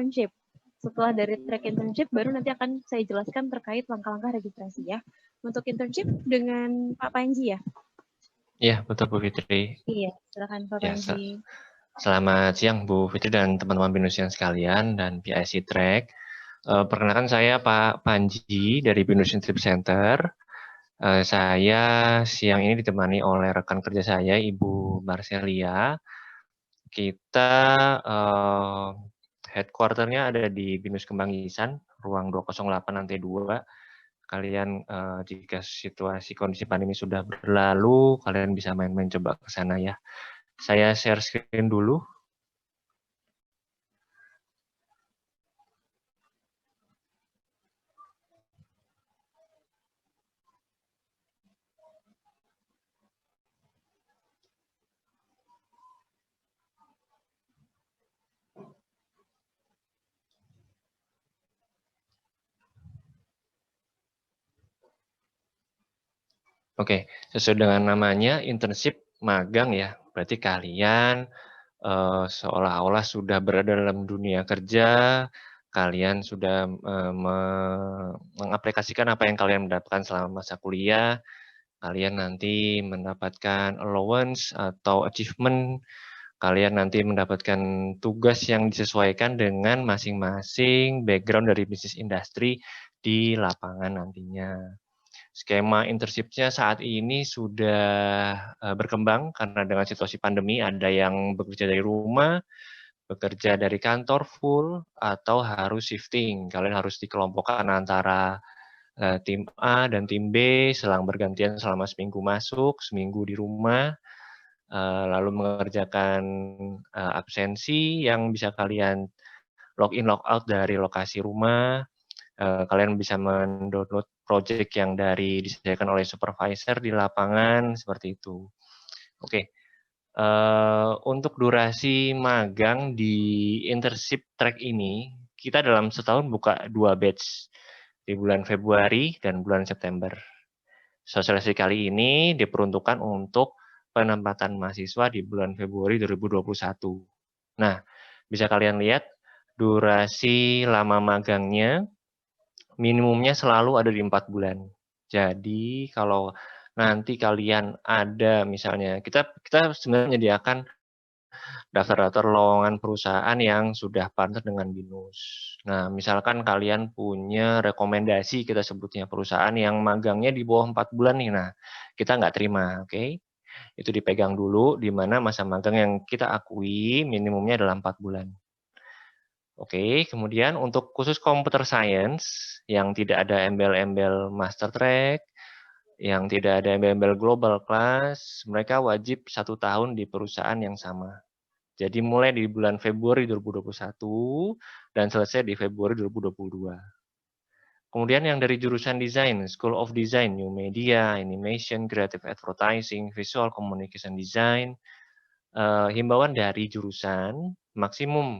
internship. Setelah dari track internship, baru nanti akan saya jelaskan terkait langkah-langkah registrasi ya. Untuk internship dengan Pak Panji ya? Iya, betul Bu Fitri. Iya, silakan Pak Panji. Selamat siang Bu Fitri dan teman-teman BINUS sekalian dan PIC Track. Perkenalkan saya Pak Panji dari BINUS Internship Center. Saya siang ini ditemani oleh rekan kerja saya, Ibu Marcelia. Kita headquarter-nya ada di BINUS Kembangisan, ruang 208 lantai 2. Kalian jika situasi kondisi pandemi sudah berlalu, kalian bisa main-main coba ke sana ya. Saya share screen dulu. Oke, sesuai dengan namanya internship magang ya. Berarti kalian seolah-olah sudah berada dalam dunia kerja, kalian sudah mengaplikasikan apa yang kalian mendapatkan selama masa kuliah, kalian nanti mendapatkan allowance atau achievement, kalian nanti mendapatkan tugas yang disesuaikan dengan masing-masing background dari bisnis industri di lapangan nantinya. Skema internship-nya saat ini sudah berkembang karena dengan situasi pandemi ada yang bekerja dari rumah, bekerja dari kantor full, atau harus shifting. Kalian harus dikelompokkan antara tim A dan tim B selang bergantian selama seminggu masuk, seminggu di rumah, lalu mengerjakan absensi yang bisa kalian login logout dari lokasi rumah. Kalian bisa mendownload project yang disediakan oleh supervisor di lapangan, seperti itu. Oke, untuk durasi magang di internship track ini, kita dalam setahun buka 2 batch, di bulan Februari dan bulan September. Sosialisasi kali ini diperuntukkan untuk penempatan mahasiswa di bulan Februari 2021. Nah, bisa kalian lihat durasi lama magangnya, minimumnya selalu ada di 4 bulan. Jadi kalau nanti kalian ada misalnya, kita sebenarnya menyediakan daftar-daftar lowongan perusahaan yang sudah partner dengan BINUS. Nah, misalkan kalian punya rekomendasi, kita sebutnya perusahaan yang magangnya di bawah 4 bulan nih, nah kita nggak terima, oke? Itu dipegang dulu, di mana masa magang yang kita akui minimumnya adalah 4 bulan. Oke, kemudian untuk khusus computer science yang tidak ada embel-embel master track, yang tidak ada embel-embel global class, mereka wajib 1 tahun di perusahaan yang sama. Jadi mulai di bulan Februari 2021 dan selesai di Februari 2022. Kemudian yang dari jurusan desain, School of Design, New Media, Animation, Creative Advertising, Visual Communication Design, himbauan dari jurusan, maksimum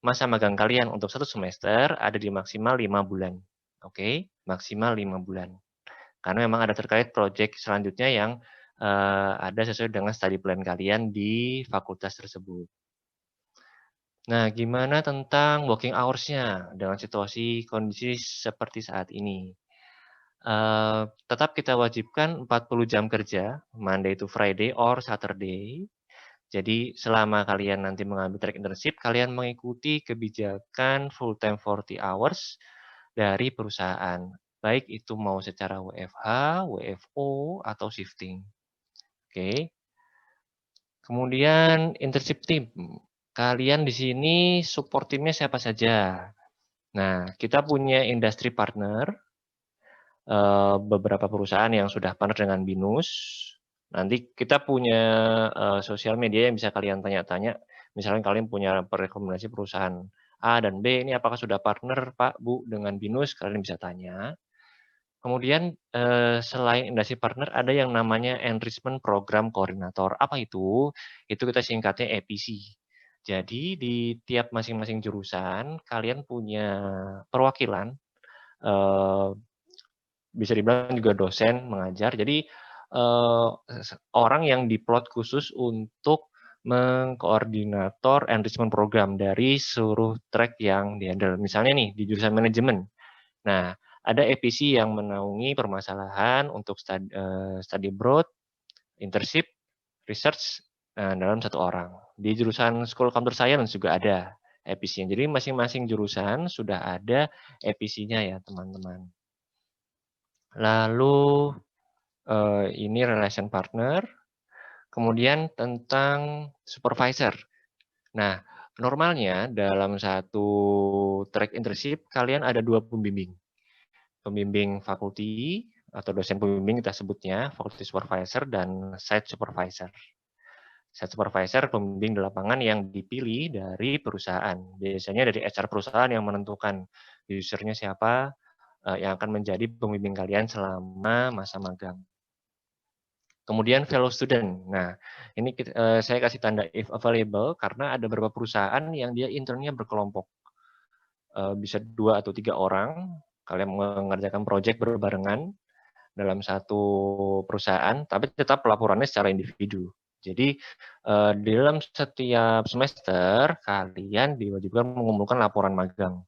masa magang kalian untuk 1 semester ada di maksimal 5 bulan. Oke, maksimal 5 bulan. Karena memang ada terkait proyek selanjutnya yang ada sesuai dengan study plan kalian di fakultas tersebut. Nah, gimana tentang working hours-nya dengan situasi kondisi seperti saat ini? Tetap kita wajibkan 40 jam kerja, Monday to Friday or Saturday. Jadi selama kalian nanti mengambil track internship, kalian mengikuti kebijakan full time 40 hours dari perusahaan. Baik itu mau secara WFH, WFO, atau shifting. Oke. Kemudian internship team. Kalian di sini support timnya siapa saja? Nah, kita punya industry partner, beberapa perusahaan yang sudah partner dengan BINUS. Nanti kita punya sosial media yang bisa kalian tanya-tanya. Misalnya kalian punya rekomendasi perusahaan A dan B, ini apakah sudah partner Pak, Bu, dengan BINUS? Kalian bisa tanya. Kemudian selain industri partner, ada yang namanya Enrichment Program Koordinator. Apa itu? Itu kita singkatnya EPC. Jadi di tiap masing-masing jurusan, kalian punya perwakilan, bisa dibilang juga dosen mengajar. Jadi orang yang diplot khusus untuk mengkoordinator enrichment program dari seluruh track yang dihandle. Misalnya nih, di jurusan manajemen. Nah, ada EPC yang menaungi permasalahan untuk study abroad, internship, research dalam satu orang. Di jurusan School Computer Science juga ada EPC. Jadi masing-masing jurusan sudah ada EPC-nya ya, teman-teman. Lalu ini relation partner. Kemudian tentang supervisor. Nah, normalnya dalam satu track internship kalian ada 2 pembimbing. Pembimbing fakulti atau dosen pembimbing kita sebutnya, faculty supervisor dan site supervisor. Site supervisor pembimbing di lapangan yang dipilih dari perusahaan. Biasanya dari HR perusahaan yang menentukan usernya siapa yang akan menjadi pembimbing kalian selama masa magang. Kemudian fellow student. Nah, ini saya kasih tanda if available karena ada beberapa perusahaan yang dia internnya berkelompok. Bisa 2 atau 3 orang, kalian mengerjakan proyek berbarengan dalam satu perusahaan, tapi tetap laporannya secara individu. Jadi, di dalam setiap semester, kalian diwajibkan mengumpulkan laporan magang.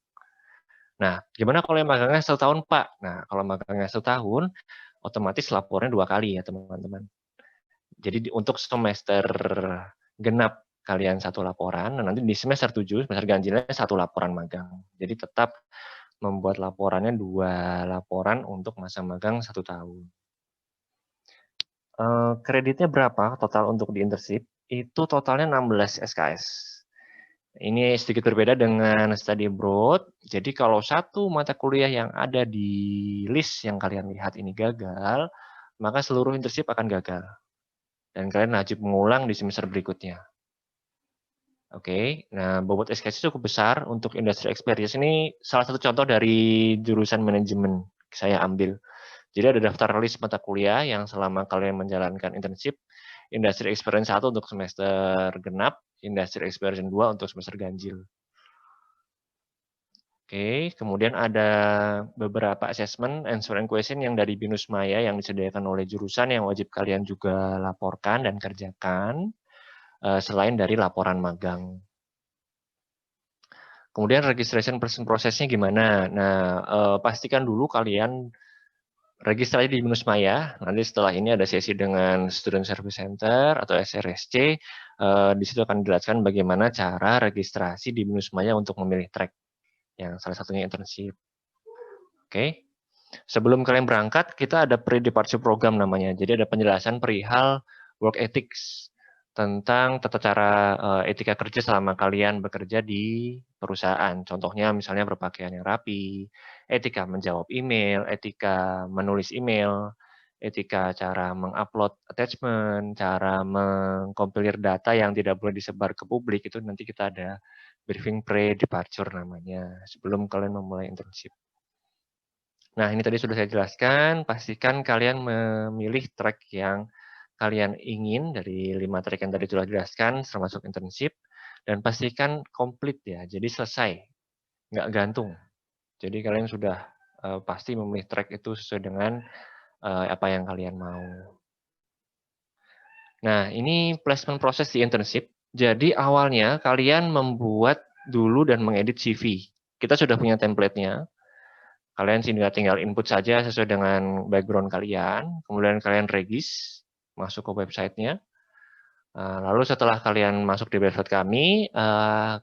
Nah, gimana kalau yang magangnya 1 tahun, Pak? Nah, kalau magangnya 1 tahun, otomatis lapornya 2 kali ya, teman-teman. Jadi untuk semester genap kalian 1 laporan, nanti di semester 7, semester ganjilnya 1 laporan magang. Jadi tetap membuat laporannya 2 laporan untuk masa magang 1 tahun. Kreditnya berapa total untuk di internship? Itu totalnya 16 SKS. Ini sedikit berbeda dengan study abroad. Jadi kalau satu mata kuliah yang ada di list yang kalian lihat ini gagal, maka seluruh internship akan gagal. Dan kalian wajib mengulang di semester berikutnya. Oke, nah bobot SKS cukup besar untuk industry experience ini salah satu contoh dari jurusan manajemen saya ambil. Jadi ada daftar list mata kuliah yang selama kalian menjalankan internship, industry experience 1 untuk semester genap, industry experience 2 untuk semester ganjil. Oke, kemudian ada beberapa assessment, answer and question yang dari BINUS Maya yang disediakan oleh jurusan yang wajib kalian juga laporkan dan kerjakan, selain dari laporan magang. Kemudian registration prosesnya gimana? Nah, pastikan dulu kalian registrasi di BINUS Maya. Nanti setelah ini ada sesi dengan Student Service Center atau SRSC. Di situ akan dijelaskan bagaimana cara registrasi di BINUS Maya untuk memilih track. Yang salah satunya internship. Oke. Sebelum kalian berangkat, kita ada pre-departure program namanya. Jadi ada penjelasan perihal work ethics tentang tata cara etika kerja selama kalian bekerja di perusahaan. Contohnya misalnya berpakaian yang rapi, etika menjawab email, etika menulis email, etika cara mengupload attachment, cara mengkompilir data yang tidak boleh disebar ke publik, itu nanti kita ada briefing pre-departure namanya, sebelum kalian memulai internship. Nah, ini tadi sudah saya jelaskan, pastikan kalian memilih track yang kalian ingin dari 5 track yang tadi sudah jelaskan, termasuk internship, dan pastikan komplit ya, jadi selesai, nggak gantung. Jadi kalian sudah pasti memilih track itu sesuai dengan apa yang kalian mau. Nah, ini placement proses di internship. Jadi awalnya kalian membuat dulu dan mengedit CV. Kita sudah punya template-nya. Kalian tinggal input saja sesuai dengan background kalian, kemudian kalian regis, masuk ke website-nya. Lalu setelah kalian masuk di website kami,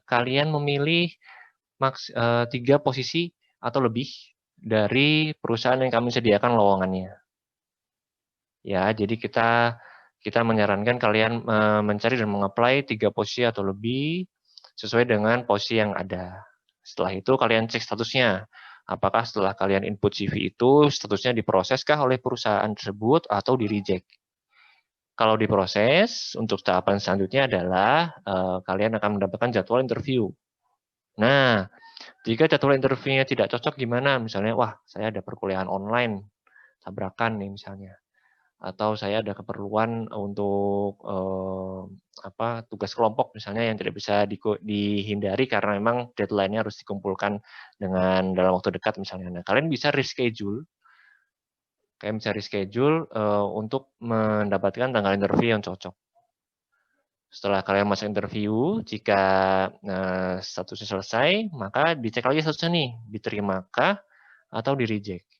kalian memilih 3 posisi atau lebih dari perusahaan yang kami sediakan lowongannya. Ya, jadi kita menyarankan kalian mencari dan mengapply 3 posisi atau lebih sesuai dengan posisi yang ada. Setelah itu kalian cek statusnya. Apakah setelah kalian input CV itu statusnya diproseskah oleh perusahaan tersebut atau di-reject. Kalau diproses, untuk tahapan selanjutnya adalah kalian akan mendapatkan jadwal interview. Nah, jika jadwal interviewnya tidak cocok gimana? Misalnya, wah saya ada perkuliahan online, tabrakan nih misalnya. Atau saya ada keperluan untuk tugas kelompok misalnya yang tidak bisa dihindari karena memang deadline-nya harus dikumpulkan dalam waktu dekat misalnya. Nah, kalian bisa reschedule, untuk mendapatkan tanggal interview yang cocok. Setelah kalian masuk interview, jika statusnya selesai, maka dicek lagi statusnya nih, diterimакah atau di-reject.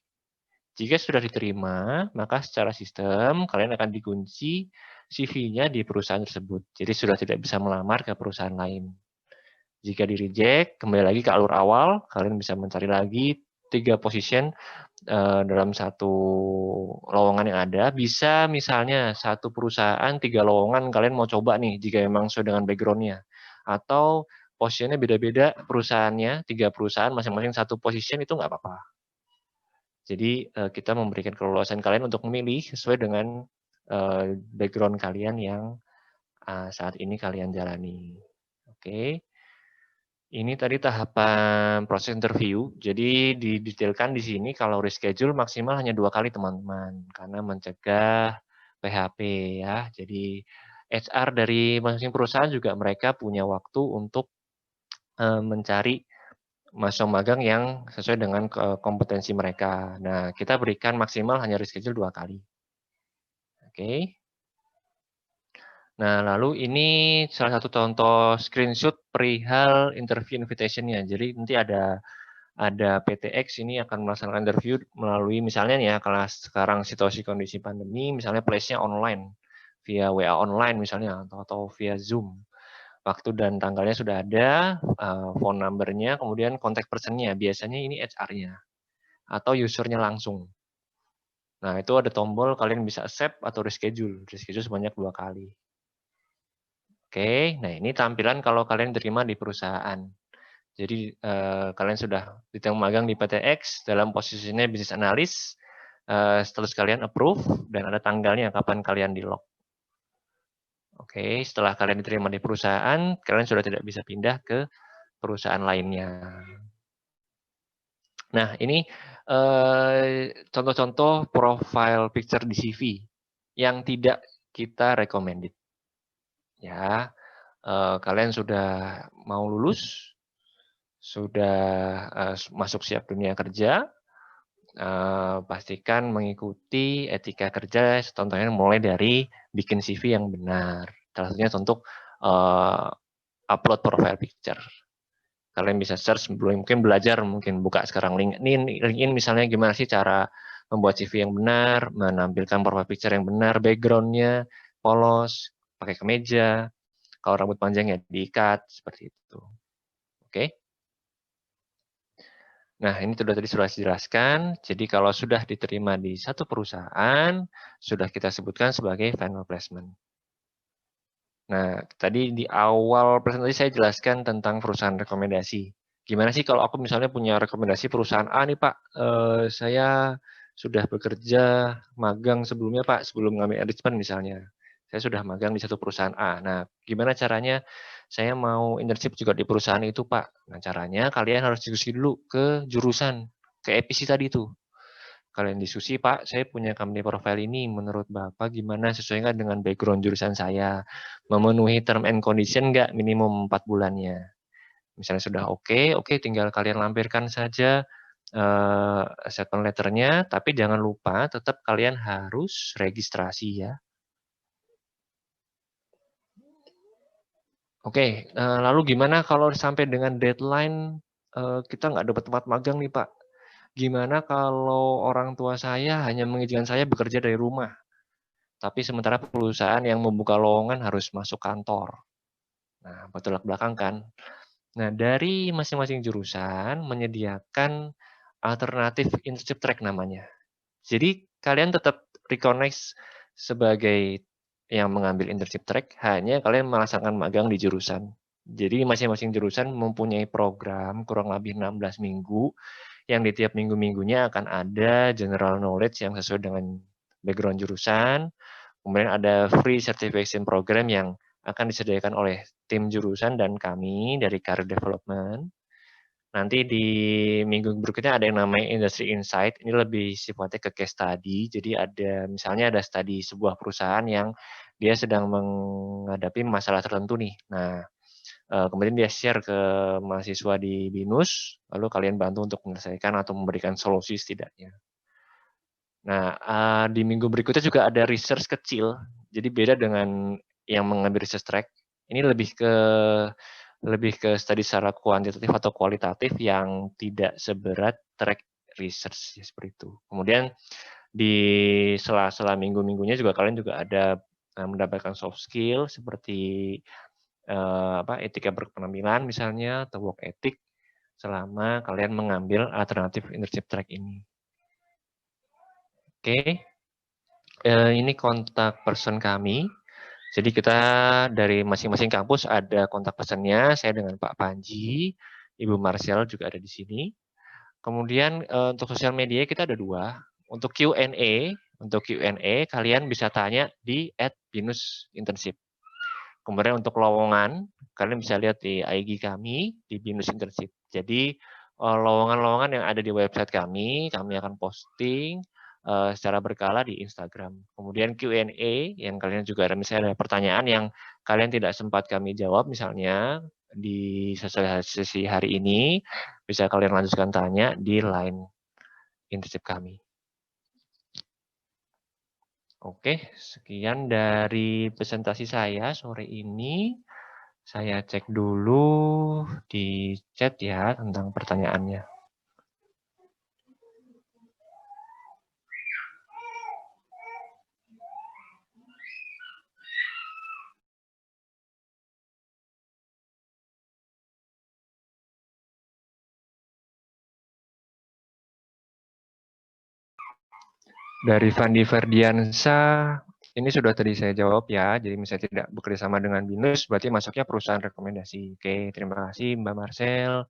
Jika sudah diterima, maka secara sistem kalian akan dikunci CV-nya di perusahaan tersebut. Jadi sudah tidak bisa melamar ke perusahaan lain. Jika di-reject, kembali lagi ke alur awal, kalian bisa mencari lagi 3 position dalam satu lowongan yang ada. Bisa misalnya satu perusahaan 3 lowongan kalian mau coba nih, jika memang sesuai dengan background-nya. Atau positionnya beda-beda perusahaannya, 3 perusahaan masing-masing satu position itu nggak apa-apa. Jadi kita memberikan keleluasaan kalian untuk memilih sesuai dengan background kalian yang saat ini kalian jalani. Oke. Ini tadi tahapan proses interview. Jadi didetailkan di sini kalau reschedule maksimal hanya 2 kali teman-teman, karena mencegah PHP ya. Jadi HR dari masing-masing perusahaan juga mereka punya waktu untuk mencari mahasiswa magang yang sesuai dengan kompetensi mereka. Nah, kita berikan maksimal hanya reschedule 2 kali. Oke. Nah, lalu ini salah satu contoh screenshot perihal interview invitation-nya. Jadi nanti ada PTX ini akan melaksanakan interview melalui misalnya nih ya, kalau sekarang situasi kondisi pandemi, misalnya place-nya online, via WA online misalnya, atau via Zoom. Waktu dan tanggalnya sudah ada, phone number-nya, kemudian contact person-nya, biasanya ini HR-nya, atau user-nya langsung. Nah, itu ada tombol kalian bisa accept atau reschedule sebanyak 2 kali. Oke, nah ini tampilan kalau kalian terima di perusahaan. Jadi kalian sudah diterima magang di PTX dalam posisinya bisnis analis, status kalian approve dan ada tanggalnya kapan kalian di-lock. Oke, setelah kalian diterima di perusahaan, kalian sudah tidak bisa pindah ke perusahaan lainnya. Nah, ini contoh-contoh profile picture di CV yang tidak kita recommended. Ya, kalian sudah mau lulus, sudah masuk siap dunia kerja, pastikan mengikuti etika kerja, contohnya mulai dari bikin CV yang benar. Salah satunya untuk upload profile picture. Kalian bisa search, mungkin belajar, mungkin buka sekarang LinkedIn misalnya gimana sih cara membuat CV yang benar, menampilkan profile picture yang benar, background-nya polos, pakai kemeja, kalau rambut panjang ya diikat, seperti itu. Oke. Nah, ini tadi sudah dijelaskan. Jadi kalau sudah diterima di satu perusahaan, sudah kita sebutkan sebagai final placement. Nah, tadi di awal presentasi saya jelaskan tentang perusahaan rekomendasi. Gimana sih kalau aku misalnya punya rekomendasi perusahaan A nih Pak, saya sudah bekerja magang sebelumnya Pak, sebelum ngambil enrichment misalnya. Saya sudah magang di satu perusahaan A. Nah, gimana caranya saya mau internship juga di perusahaan itu Pak? Nah, caranya kalian harus diskusi dulu ke jurusan, ke EPC tadi tuh. Kalian diskusi, Pak, saya punya company profile ini, menurut Bapak gimana, sesuai nggak dengan background jurusan saya? Memenuhi term and condition nggak minimum 4 bulannya? Misalnya sudah oke, tinggal kalian lampirkan saja acceptance letter-nya, tapi jangan lupa tetap kalian harus registrasi ya. Oke, lalu gimana kalau sampai dengan deadline kita nggak dapat tempat magang nih Pak? Gimana kalau orang tua saya hanya mengizinkan saya bekerja dari rumah? Tapi sementara perusahaan yang membuka lowongan harus masuk kantor. Nah, bertolak belakang kan. Nah, dari masing-masing jurusan menyediakan alternatif internship track namanya. Jadi kalian tetap recognize sebagai yang mengambil internship track, hanya kalian melaksanakan magang di jurusan. Jadi masing-masing jurusan mempunyai program kurang lebih 16 minggu, yang di tiap minggu-minggunya akan ada general knowledge yang sesuai dengan background jurusan. Kemudian ada free certification program yang akan disediakan oleh tim jurusan dan kami dari Career Development. Nanti di minggu berikutnya ada yang namanya Industry Insight, ini lebih sifatnya ke case study, jadi ada misalnya ada studi sebuah perusahaan yang dia sedang menghadapi masalah tertentu nih. Nah, kemudian dia share ke mahasiswa di BINUS, lalu kalian bantu untuk menyelesaikan atau memberikan solusi setidaknya. Nah, di minggu berikutnya juga ada research kecil, jadi beda dengan yang mengambil research track. Ini lebih ke studi secara kuantitatif atau kualitatif yang tidak seberat track research ya, seperti itu. Kemudian di sela-sela minggu-minggunya juga kalian juga ada mendapatkan soft skill seperti etika berpenampilan misalnya atau work ethic selama kalian mengambil alternatif internship track ini. Oke. Ini kontak person kami. Jadi kita dari masing-masing kampus ada kontak personnya. Saya dengan Pak Panji, Ibu Marcel juga ada di sini. Kemudian untuk sosial media kita ada 2. Untuk Q&A kalian bisa tanya di @binus-internship. Kemudian untuk lowongan kalian bisa lihat di IG kami di Binus Internship. Jadi lowongan-lowongan yang ada di website kami akan posting secara berkala di Instagram. Kemudian Q&A yang kalian juga ada misalnya ada pertanyaan yang kalian tidak sempat kami jawab misalnya di sesi hari ini bisa kalian lanjutkan tanya di line internship kami. Oke, sekian dari presentasi saya sore ini. Saya cek dulu di chat ya tentang pertanyaannya. Dari Fandi Ferdiansa, ini sudah tadi saya jawab ya, jadi misalnya tidak bekerja sama dengan Binus, berarti masuknya perusahaan rekomendasi. Oke, terima kasih Mbak Marcel.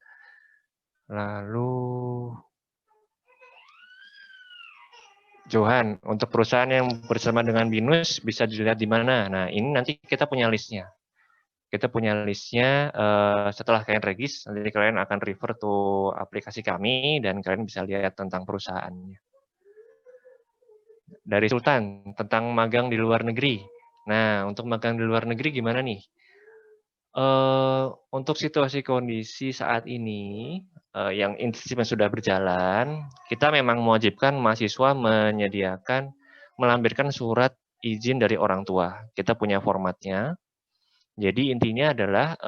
Lalu Johan, untuk perusahaan yang bersama dengan Binus bisa dilihat di mana? Nah, ini nanti kita punya listnya. Kita punya listnya setelah kalian regis, nanti kalian akan refer to aplikasi kami dan kalian bisa lihat tentang perusahaannya. Dari Sultan, tentang magang di luar negeri. Nah, untuk magang di luar negeri gimana nih? Untuk situasi kondisi saat ini, yang intensif sudah berjalan, kita memang mewajibkan mahasiswa melampirkan surat izin dari orang tua. Kita punya formatnya. Jadi intinya adalah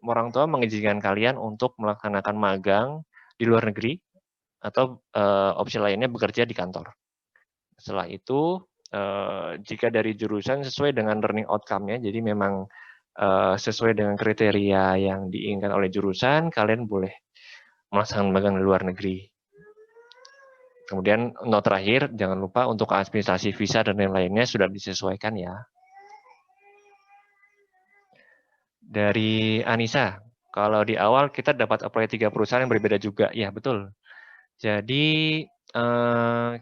orang tua mengizinkan kalian untuk melaksanakan magang di luar negeri atau opsi lainnya bekerja di kantor. Setelah itu, jika dari jurusan sesuai dengan learning outcome-nya, jadi memang sesuai dengan kriteria yang diinginkan oleh jurusan, kalian boleh melaksanakan magang di luar negeri. Kemudian note terakhir, jangan lupa untuk administrasi visa dan lain-lainnya sudah disesuaikan ya. Dari Anissa, kalau di awal kita dapat apply 3 perusahaan yang berbeda juga, ya betul. Jadi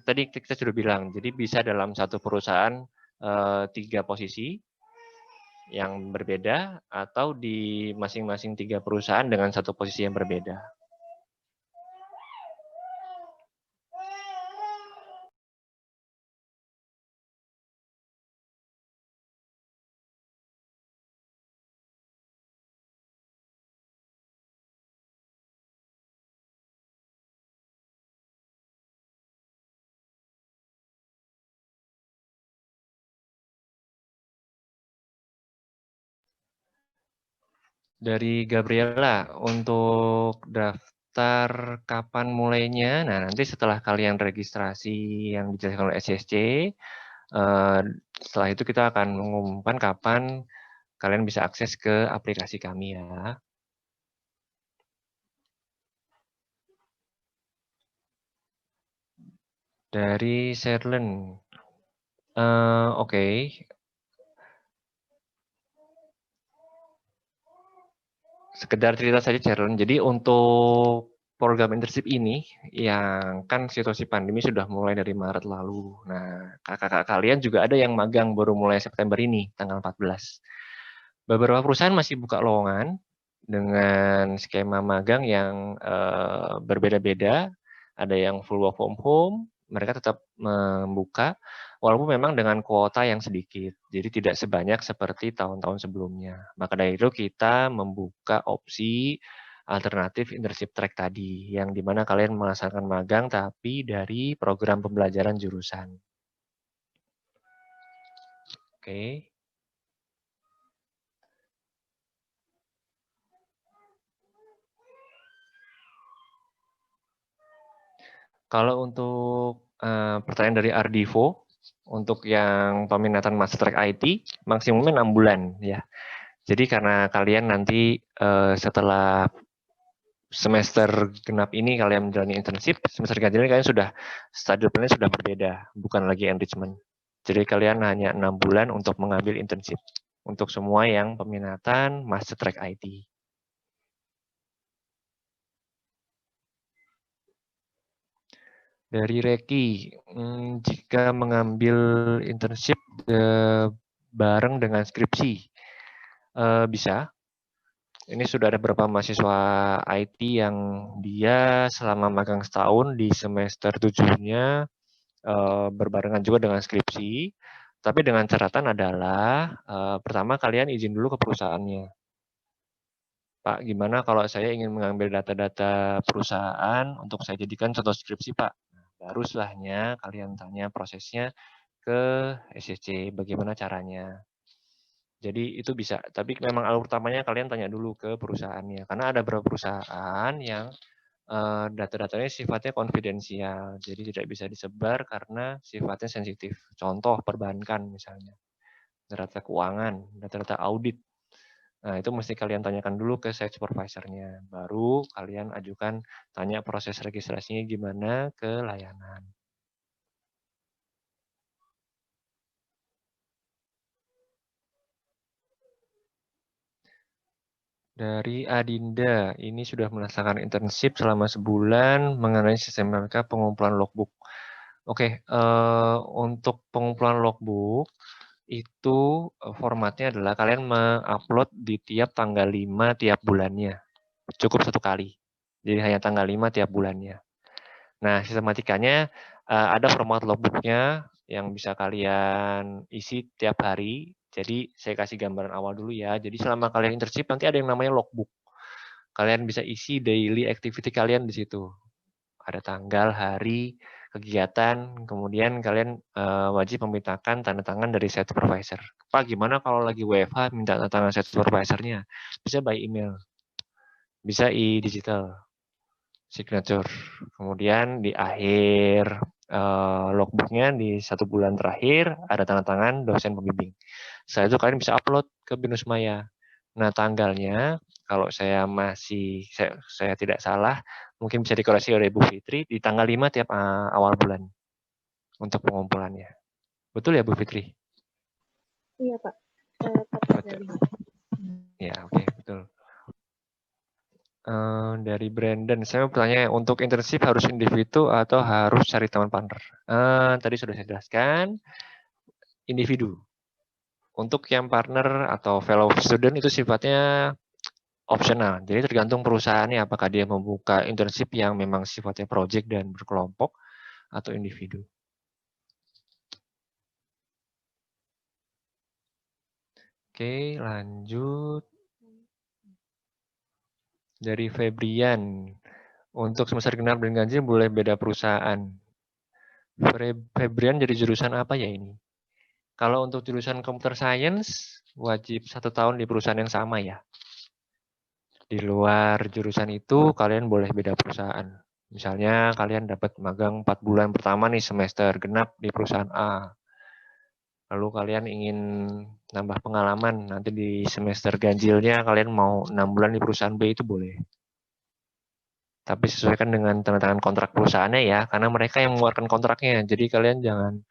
tadi kita sudah bilang, jadi bisa dalam satu perusahaan 3 posisi yang berbeda atau di masing-masing 3 perusahaan dengan satu posisi yang berbeda. Dari Gabriela, untuk daftar kapan mulainya, nah nanti setelah kalian registrasi yang dijelaskan oleh SCSC, setelah itu kita akan mengumumkan kapan kalian bisa akses ke aplikasi kami ya. Dari Sherlen, oke. Sekedar cerita saja Sherlen, jadi untuk program internship ini, yang kan situasi pandemi sudah mulai dari Maret lalu. Nah, kakak-kakak kalian juga ada yang magang baru mulai September ini, tanggal 14. Beberapa perusahaan masih buka lowongan dengan skema magang yang berbeda-beda. Ada yang full work from home, mereka tetap membuka, walaupun memang dengan kuota yang sedikit. Jadi tidak sebanyak seperti tahun-tahun sebelumnya. Maka dari itu kita membuka opsi alternatif internship track tadi, yang dimana kalian melaksanakan magang tapi dari program pembelajaran jurusan. Oke. Kalau untuk pertanyaan dari Ardivo, untuk yang peminatan Master Track IT, maksimumnya 6 bulan ya. Jadi karena kalian nanti setelah semester genap ini kalian menjalani internship, semester ganjil kalian sudah study plan-nya sudah berbeda, bukan lagi enrichment. Jadi kalian hanya 6 bulan untuk mengambil internship untuk semua yang peminatan Master Track IT. Dari Reki, jika mengambil internship bareng dengan skripsi, bisa. Ini sudah ada beberapa mahasiswa IT yang dia selama magang setahun di semester 7-nya berbarengan juga dengan skripsi, tapi dengan catatan adalah pertama kalian izin dulu ke perusahaannya. Pak, gimana kalau saya ingin mengambil data-data perusahaan untuk saya jadikan contoh skripsi, Pak? Baru setelahnya kalian tanya prosesnya ke SCC, bagaimana caranya. Jadi itu bisa, tapi memang alur utamanya kalian tanya dulu ke perusahaannya. Karena ada beberapa perusahaan yang data-datanya sifatnya konfidensial, jadi tidak bisa disebar karena sifatnya sensitif. Contoh perbankan misalnya, data keuangan, data-data audit. Nah, itu mesti kalian tanyakan dulu ke site supervisor-nya. Baru kalian ajukan, tanya proses registrasinya gimana ke layanan. Dari Adinda, ini sudah melaksanakan internship selama sebulan mengenai sistem mereka pengumpulan logbook. Oke, untuk pengumpulan logbook, itu formatnya adalah kalian mengupload di tiap tanggal 5 tiap bulannya. Cukup satu kali. Jadi hanya tanggal 5 tiap bulannya. Nah, sistematikanya ada format logbooknya yang bisa kalian isi tiap hari. Jadi saya kasih gambaran awal dulu ya. Jadi selama kalian internship nanti ada yang namanya logbook. Kalian bisa isi daily activity kalian di situ. Ada tanggal, hari, kegiatan, kemudian kalian wajib memintakan tanda tangan dari site supervisor. Pak, gimana kalau lagi WFH minta tanda tangan site supervisornya? Bisa by email, bisa e-digital signature. Kemudian di akhir logbooknya di 1 bulan terakhir ada tanda tangan dosen pembimbing. Setelah itu kalian bisa upload ke Binus Maya. Nah, tanggalnya kalau saya tidak salah, mungkin bisa dikoreksi oleh Bu Fitri di tanggal 5 tiap awal bulan untuk pengumpulannya. Betul ya Bu Fitri? Iya Pak. Betul. Ya, oke, betul. Dari Brandon, saya mau bertanya, untuk internship harus individu atau harus cari teman partner? Tadi sudah saya jelaskan, individu. Untuk yang partner atau fellow student itu sifatnya opsional. Jadi tergantung perusahaannya apakah dia membuka internship yang memang sifatnya project dan berkelompok atau individu. Oke, lanjut. Dari Febrian. Untuk semester genap dan ganjil boleh beda perusahaan. Febrian jadi jurusan apa ya ini? Kalau untuk jurusan computer science, wajib 1 tahun di perusahaan yang sama ya. Di luar jurusan itu, kalian boleh beda perusahaan. Misalnya kalian dapat magang 4 bulan pertama nih semester genap di perusahaan A. Lalu kalian ingin nambah pengalaman, nanti di semester ganjilnya kalian mau 6 bulan di perusahaan B itu boleh. Tapi sesuaikan dengan tanda tangan kontrak perusahaannya ya, karena mereka yang mengeluarkan kontraknya. Jadi kalian jangan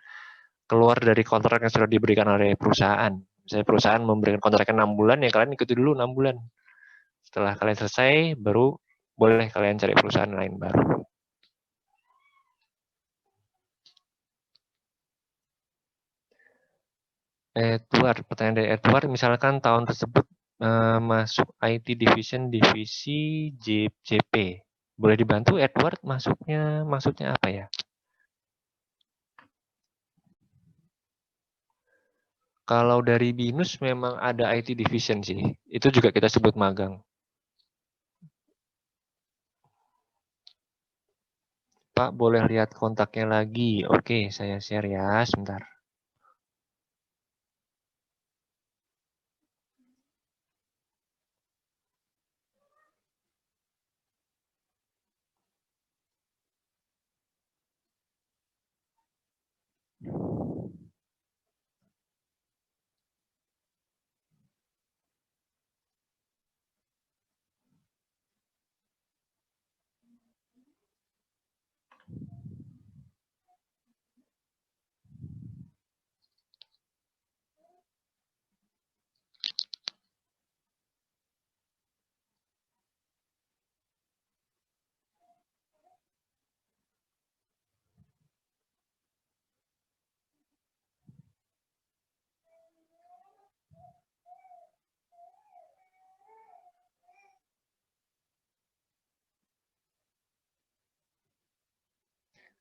keluar dari kontrak yang sudah diberikan oleh perusahaan. Misalnya perusahaan memberikan kontraknya 6 bulan, ya kalian ikuti dulu 6 bulan. Setelah kalian selesai, baru boleh kalian cari perusahaan lain baru. Edward, pertanyaan dari Edward, misalkan tahun tersebut masuk IT Division divisi JP. Boleh dibantu Edward maksudnya apa ya? Kalau dari BINUS memang ada IT Division sih. Itu juga kita sebut magang. Pak, boleh lihat kontaknya lagi. Oke, saya share ya, sebentar.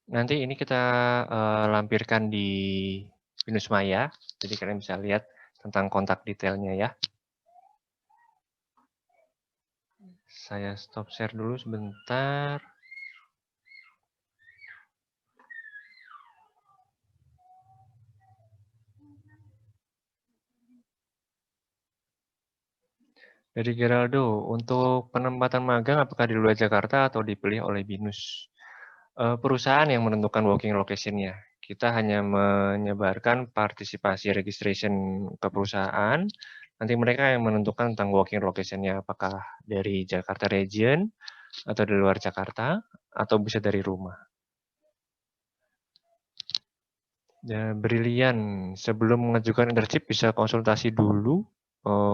Nanti ini kita lampirkan di Binus Maya, jadi kalian bisa lihat tentang kontak detailnya ya. Saya stop share dulu sebentar. Dari Geraldo, untuk penempatan magang apakah di luar Jakarta atau dipilih oleh Binus? Perusahaan yang menentukan working location-nya. Kita hanya menyebarkan partisipasi registration ke perusahaan, nanti mereka yang menentukan tentang working location-nya, apakah dari Jakarta region, atau di luar Jakarta, atau bisa dari rumah. Dan Brilian, sebelum mengajukan internship bisa konsultasi dulu.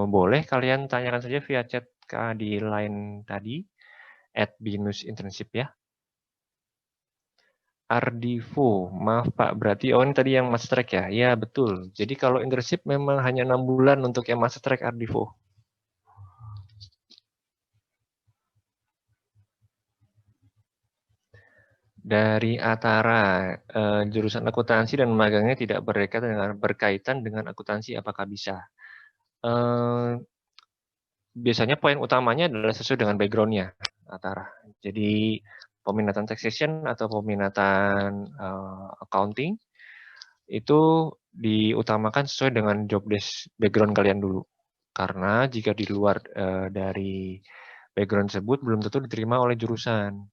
Boleh kalian tanyakan saja via chat di line tadi, @binusinternship ya. Ardivo, maaf Pak, berarti ini tadi yang master track ya? Ya betul. Jadi kalau internship memang hanya 6 bulan untuk yang master track Ardivo. Dari Atara, jurusan akuntansi dan magangnya tidak berkaitan dengan akuntansi, apakah bisa? Biasanya poin utamanya adalah sesuai dengan background-nya, Atara. Jadi peminatan taxation atau peminatan accounting itu diutamakan sesuai dengan job desk background kalian dulu. Karena jika di luar dari background tersebut belum tentu diterima oleh jurusan.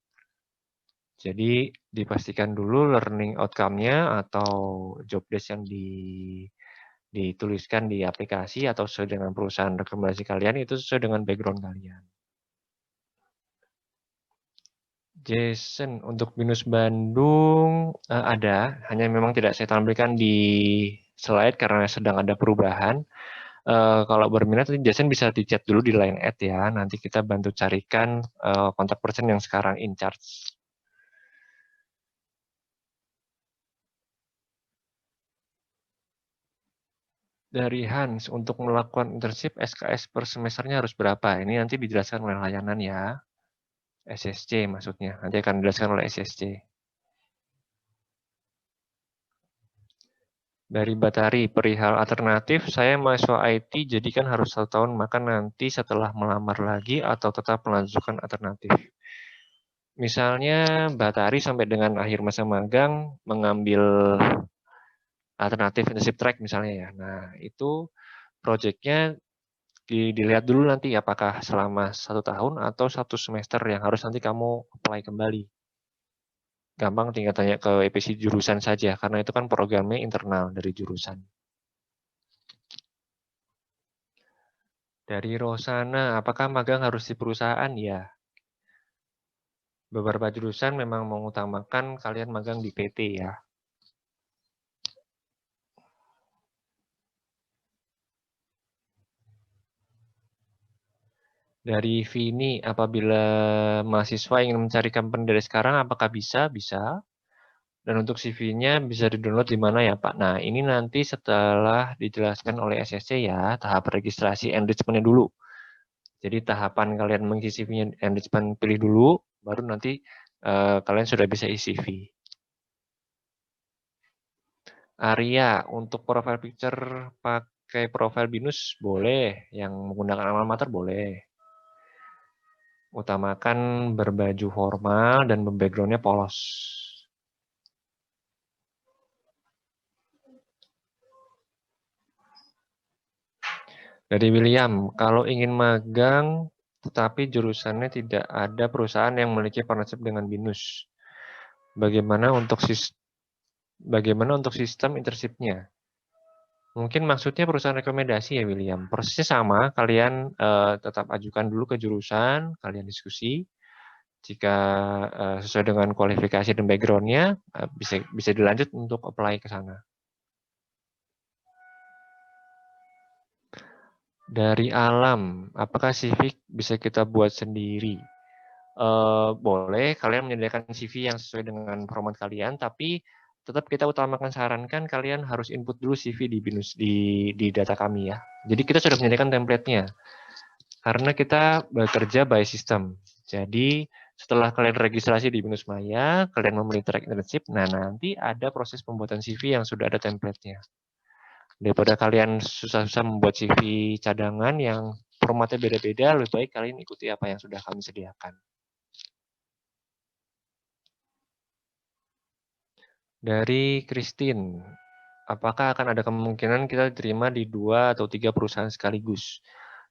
Jadi dipastikan dulu learning outcome-nya atau job desk yang dituliskan di aplikasi atau sesuai dengan perusahaan rekomendasi kalian itu sesuai dengan background kalian. Jason, untuk Binus Bandung ada, hanya memang tidak saya tampilkan di slide karena sedang ada perubahan. Kalau berminat, Jason bisa di chat dulu di line ya. Nanti kita bantu carikan kontak person yang sekarang in charge. Dari Hans, untuk melakukan internship SKS per semesternya harus berapa? Ini nanti dijelaskan oleh layanan ya. SSC maksudnya, nanti akan dijelaskan oleh SSC. Dari Batari, perihal alternatif, saya mahasiswa IT, jadi kan harus 1 tahun, maka nanti setelah melamar lagi atau tetap melanjutkan alternatif. Misalnya Batari sampai dengan akhir masa magang mengambil alternatif internship track misalnya ya. Nah, itu proyeknya dilihat dulu nanti apakah selama 1 tahun atau 1 semester yang harus nanti kamu apply kembali. Gampang tinggal tanya ke EPC jurusan saja, karena itu kan programnya internal dari jurusan. Dari Rosana, apakah magang harus di perusahaan? Ya. Beberapa jurusan memang mengutamakan kalian magang di PT ya. Dari Vini, apabila mahasiswa ingin mencari company dari sekarang, apakah bisa? Bisa. Dan untuk CV-nya bisa di-download di mana ya Pak? Nah, ini nanti setelah dijelaskan oleh SSC ya, tahap registrasi enrichment-nya dulu. Jadi tahapan kalian mengisi CV-nya enrichment pilih dulu, baru nanti kalian sudah bisa isi CV. Arya, untuk profile picture pakai profile Binus boleh, yang menggunakan alma mater boleh. Utamakan berbaju formal dan background-nya polos. Dari William, kalau ingin magang tetapi jurusannya tidak ada perusahaan yang memiliki partnership dengan Binus, bagaimana untuk sistem internship-nya? Mungkin maksudnya perusahaan rekomendasi ya William. Prosesnya sama, kalian tetap ajukan dulu ke jurusan, kalian diskusi. Jika sesuai dengan kualifikasi dan background-nya, bisa dilanjut untuk apply ke sana. Dari Alam, apakah CV bisa kita buat sendiri? Boleh, kalian menyediakan CV yang sesuai dengan format kalian, tapi tetap kita sarankan kalian harus input dulu CV di Binus di data kami ya. Jadi kita sudah menyediakan template-nya. Karena kita bekerja by system. Jadi Setelah kalian registrasi di Binus Maya, kalian memilih track internship, nah nanti ada proses pembuatan CV yang sudah ada template-nya. Daripada kalian susah-susah membuat CV cadangan yang formatnya beda-beda, lebih baik kalian ikuti apa yang sudah kami sediakan. Dari Christine, apakah akan ada kemungkinan kita diterima di 2 atau 3 perusahaan sekaligus?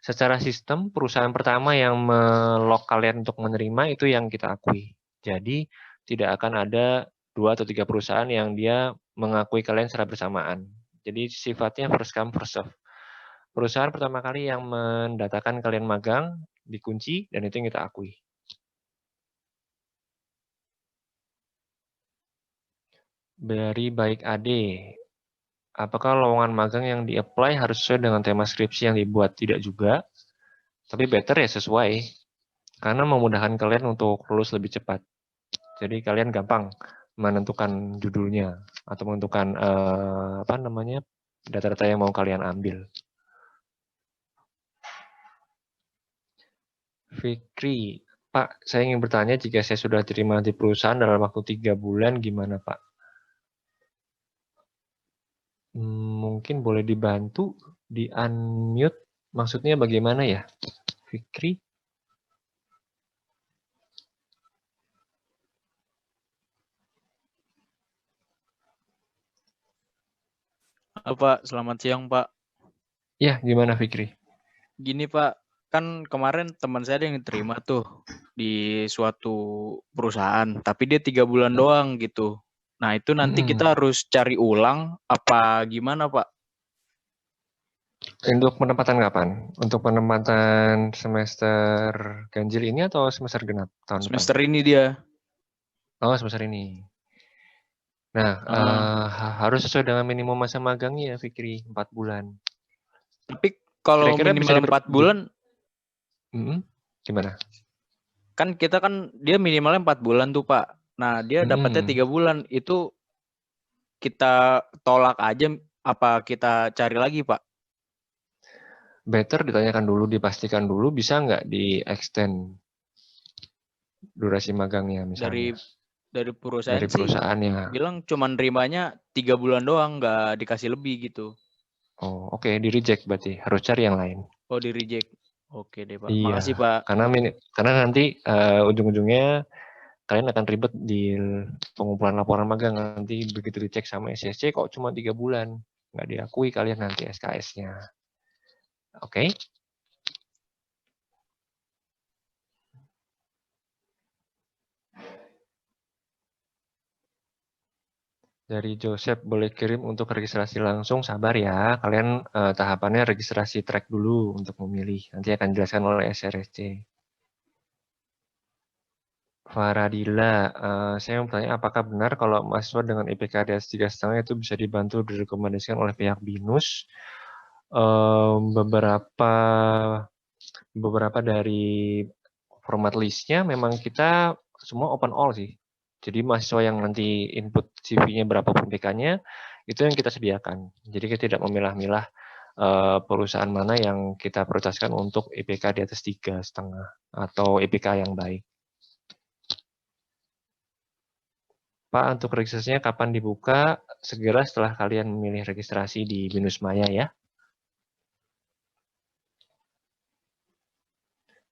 Secara sistem, perusahaan pertama yang melok kalian untuk menerima itu yang kita akui. Jadi, tidak akan ada 2 atau 3 perusahaan yang dia mengakui kalian secara bersamaan. Jadi, sifatnya first come, first serve. Perusahaan pertama kali yang mendatakan kalian magang, dikunci, dan itu yang kita akui. Dari Baik Ade, apakah lowongan magang yang di-apply harus sesuai dengan tema skripsi yang dibuat? Tidak juga, tapi better ya sesuai, karena memudahkan kalian untuk lulus lebih cepat. Jadi kalian gampang menentukan judulnya atau menentukan data-data yang mau kalian ambil. Fikri, Pak, saya ingin bertanya jika saya sudah diterima di perusahaan dalam waktu 3 bulan, gimana Pak? Mungkin boleh dibantu di unmute, maksudnya bagaimana ya, Fikri? Pak, selamat siang Pak. Ya, gimana Fikri? Gini Pak, kan kemarin teman saya ada yang diterima tuh di suatu perusahaan, tapi dia 3 bulan doang gitu. Nah itu nanti kita harus cari ulang apa gimana Pak? Untuk penempatan kapan? Untuk penempatan semester ganjil ini atau semester genap tahun Semester depan? ini dia. Oh, semester ini. Nah, harus sesuai dengan minimum masa magangnya, Fikri, 4 bulan. Tapi kalau Kira-kira minimal 4 bulan, gimana? kan kita kan dia minimalnya 4 bulan tuh Pak. Nah dia dapatnya 3 bulan, itu kita tolak aja apa kita cari lagi Pak? Better ditanyakan dulu, dipastikan dulu bisa nggak di-extend durasi magangnya misalnya. Dari perusahaan Dari perusahaannya. sih bilang cuma nerimanya 3 bulan doang, nggak dikasih lebih gitu. Oh, oke, di-reject berarti. Harus cari yang lain. Oh, di-reject. Oke deh, Pak. Iya, Makasih, Pak. karena nanti ujung-ujungnya kalian akan ribet di pengumpulan laporan magang. Nanti begitu dicek sama SSC kok cuma 3 bulan. Nggak diakui kalian nanti SKS-nya. Oke? Dari Joseph, boleh kirim untuk registrasi langsung, sabar ya. Kalian tahapannya registrasi track dulu untuk memilih. Nanti akan dijelaskan oleh SRSC. Faradila, saya mau bertanya apakah benar kalau mahasiswa dengan IPK di atas 3,5 itu bisa dibantu direkomendasikan oleh pihak BINUS? Beberapa dari format listnya memang kita semua open all sih. Jadi mahasiswa yang nanti input CV-nya berapapun IPK-nya, itu yang kita sediakan. Jadi kita tidak memilah-milah perusahaan mana yang kita prioritaskan untuk IPK di atas 3,5 atau IPK yang baik. Pak, untuk registrasinya kapan dibuka? Segera setelah kalian memilih registrasi di Binus Maya ya.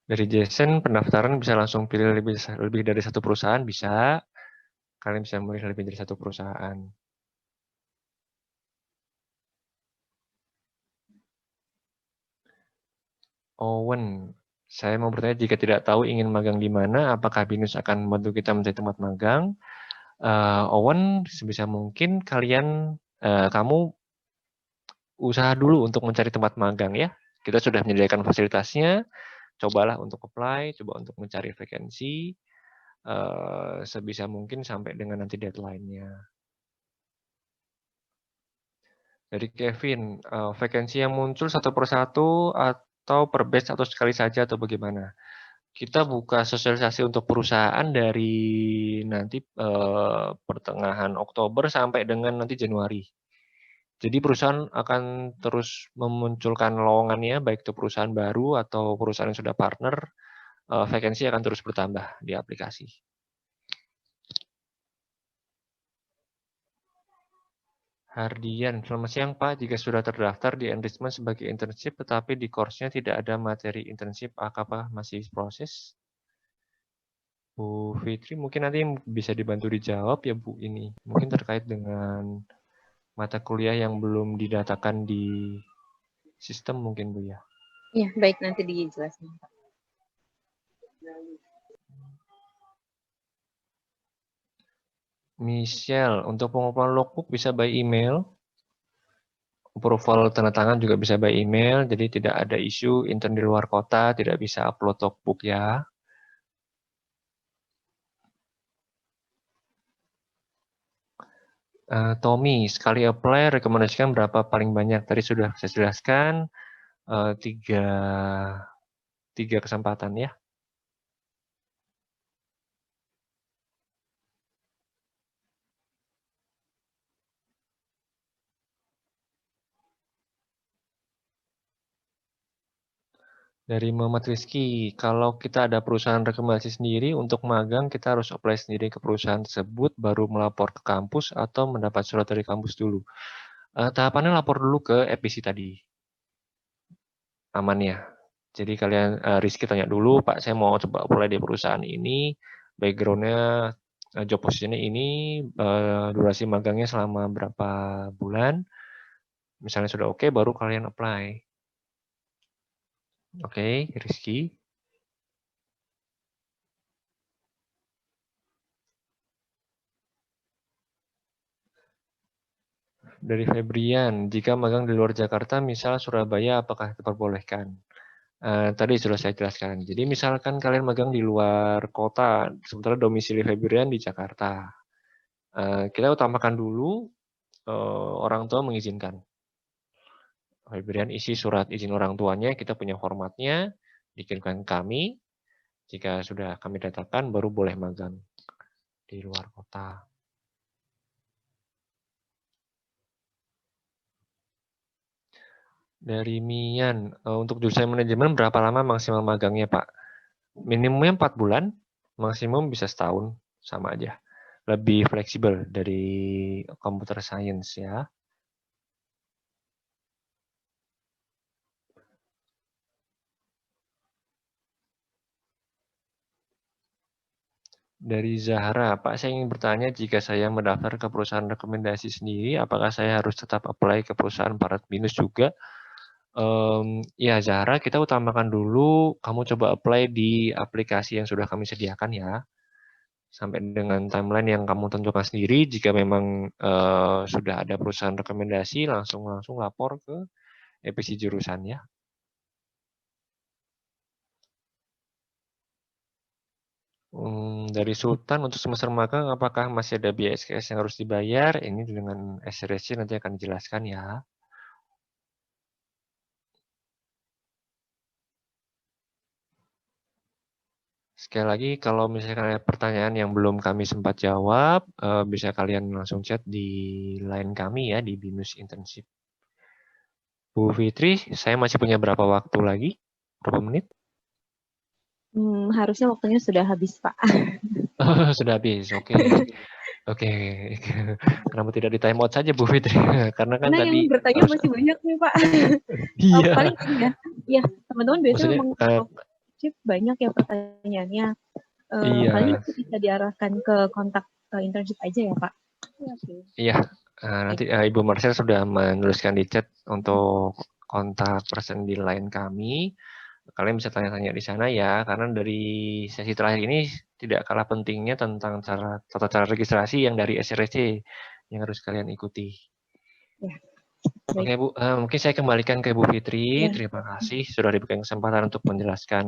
Dari Jason, pendaftaran bisa langsung pilih lebih dari satu perusahaan, bisa. Kalian bisa memilih lebih dari satu perusahaan. Owen, saya mau bertanya jika tidak tahu ingin magang di mana, apakah Binus akan membantu kita mencari tempat magang? Owen, sebisa mungkin kamu usaha dulu untuk mencari tempat magang ya. Kita sudah menyediakan fasilitasnya, cobalah untuk apply, coba untuk mencari vakansi, sebisa mungkin sampai dengan nanti deadline-nya. Dari Kevin, vakansi yang muncul satu persatu atau per batch atau sekali saja atau bagaimana? Kita buka sosialisasi untuk perusahaan dari nanti pertengahan Oktober sampai dengan nanti Januari. Jadi perusahaan akan terus memunculkan lowongannya, baik itu perusahaan baru atau perusahaan yang sudah partner, vakansi akan terus bertambah di aplikasi. Hardian, selamat siang Pak. Jika sudah terdaftar di enrichment sebagai internship, tetapi di course-nya tidak ada materi internship, apakah masih proses? Bu Fitri, mungkin nanti bisa dibantu dijawab ya Bu ini. Mungkin terkait dengan mata kuliah yang belum didatakan di sistem mungkin Bu ya. Iya, baik, nanti dijelaskan. Michelle, untuk pengumpulan logbook bisa by email. Approval tanda tangan juga bisa by email, jadi tidak ada isu intern di luar kota, tidak bisa upload logbook ya. Tommy, sekali apply rekomendasikan berapa paling banyak? Tadi sudah saya jelaskan, tiga kesempatan ya. Dari Muhammad Rizky, kalau kita ada perusahaan rekomendasi sendiri untuk magang, kita harus apply sendiri ke perusahaan tersebut, baru melapor ke kampus atau mendapat surat dari kampus dulu. Tahapannya lapor dulu ke EPC tadi. Aman ya. Jadi kalian, Rizky tanya dulu, Pak saya mau coba apply di perusahaan ini, background-nya, job position-nya ini, durasi magangnya selama berapa bulan. Misalnya sudah oke, baru kalian apply. Oke, Rizky. Dari Febrian, jika magang di luar Jakarta, misal Surabaya, apakah diperbolehkan? Tadi sudah saya jelaskan. Jadi misalkan kalian magang di luar kota, sementara domisili Febrian di Jakarta. Kita utamakan dulu orang tua mengizinkan. Febrian isi surat izin orang tuanya, kita punya formatnya, dikirimkan kami. Jika sudah kami datakan, baru boleh magang di luar kota. Dari Mian, untuk jurusan manajemen berapa lama maksimal magangnya Pak? Minimumnya 4 bulan, maksimum bisa setahun, sama aja. Lebih fleksibel dari computer science ya. Dari Zahra, Pak saya ingin bertanya jika saya mendaftar ke perusahaan rekomendasi sendiri, apakah saya harus tetap apply ke perusahaan Parat Binus juga? Ya Zahra, kita utamakan dulu kamu coba apply di aplikasi yang sudah kami sediakan ya. Sampai dengan timeline yang kamu tentukan sendiri, jika memang sudah ada perusahaan rekomendasi, langsung lapor ke EPC jurusan ya. Dari Sultan, untuk semester magang apakah masih ada biaya SKS yang harus dibayar? Ini dengan SRSC nanti akan dijelaskan ya. Sekali lagi, kalau misalkan ada pertanyaan yang belum kami sempat jawab, bisa kalian langsung chat di line kami ya, di BINUS Internship. Bu Fitri, saya masih punya berapa waktu lagi? Berapa menit? Harusnya waktunya sudah habis, Pak. Sudah habis, oke. Oke, kenapa tidak di time out saja Bu Fitri? Karena kan Karena tadi yang bertanya harus masih banyak nih, Pak. iya. Paling ini ya. Iya, teman-teman biasanya Maksudnya memang banyak ya pertanyaannya. iya. Paling bisa diarahkan ke kontak internship aja ya, Pak. Iya, nanti Ibu Marcel sudah menuliskan di chat untuk kontak person di line kami. Kalian bisa tanya-tanya di sana ya, karena dari sesi terakhir ini tidak kalah pentingnya tentang tata cara registrasi yang dari SRC yang harus kalian ikuti. Ya. Oke Bu, mungkin saya kembalikan ke Bu Fitri. Ya. Terima kasih sudah diberikan kesempatan untuk menjelaskan